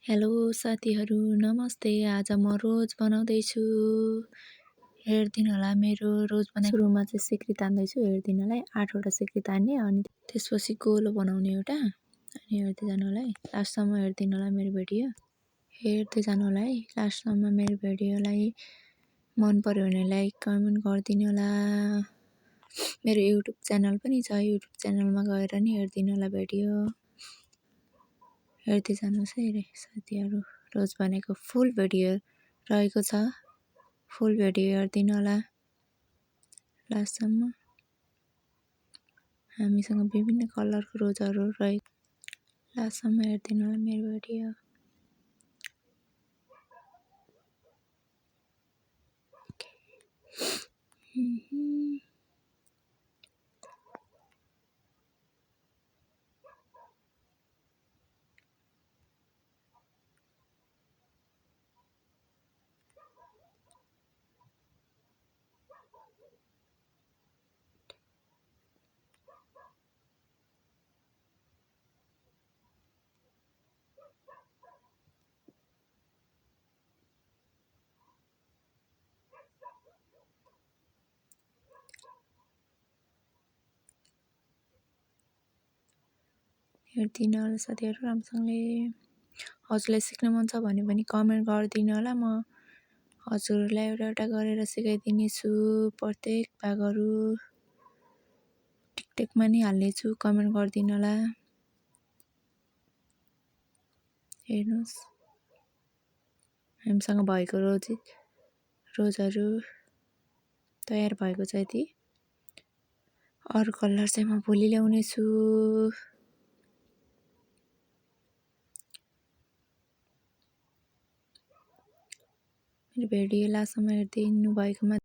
Hello साथीहरू, नमस्ते। आज म रोज बनाउँदैछु। हेरिदिनु होला मेरो रोज बनाएको। सुरुमा चाहिँ सिक्री तान्दैछु, हेरिदिनु होला है। 8 वटा सिक्री तान्ने, अनि त्यसपछि गोलो बनाउने एउटा, अनि हेर्दै जानु होला है। लास्टसम्म हेरिदिनु होला मेरो भिडियो। हेर्दै जानु होला है। लास्टसम्म मेरो भिडियोलाई मन पर्यो भने लाइक कमेन्ट गरिदिनु होला। मेरो युट्युब च्यानल पनि छ, युट्युब च्यानलमा गएर नि हेरिदिनु होला भिडियो। हेर्दै जानुहोस् है रे साथीहरू। रोज भनेको फुल भिडियो रहेको छ, फुल भिडियो हेरिदिनु होला लास्टसम्म। हामीसँग विभिन्न कलरको रोजहरू रहेको, लास्टसम्म हेरिदिनु होला मेरो भिडियो। हेरिदिनु होला साथीहरू राम्रोसँगले। हजुरलाई सिक्न मन छ भने पनि कमेन्ट गरिदिनु होला। म हजुरहरूलाई एउटा एउटा गरेर सिकाइदिनेछु। प्रत्येक भागहरू टिकटकमा नि हाल्नेछु, कमेन्ट गरिदिनु होला। हेर्नुहोस् हामीसँग भएको रोजहरू तयार भएको छ। यति अरू कलर चाहिँ म भोलि ल्याउनेछु। मेरो भिडियो लास्टसम्म हेरिदिनु भएकोमा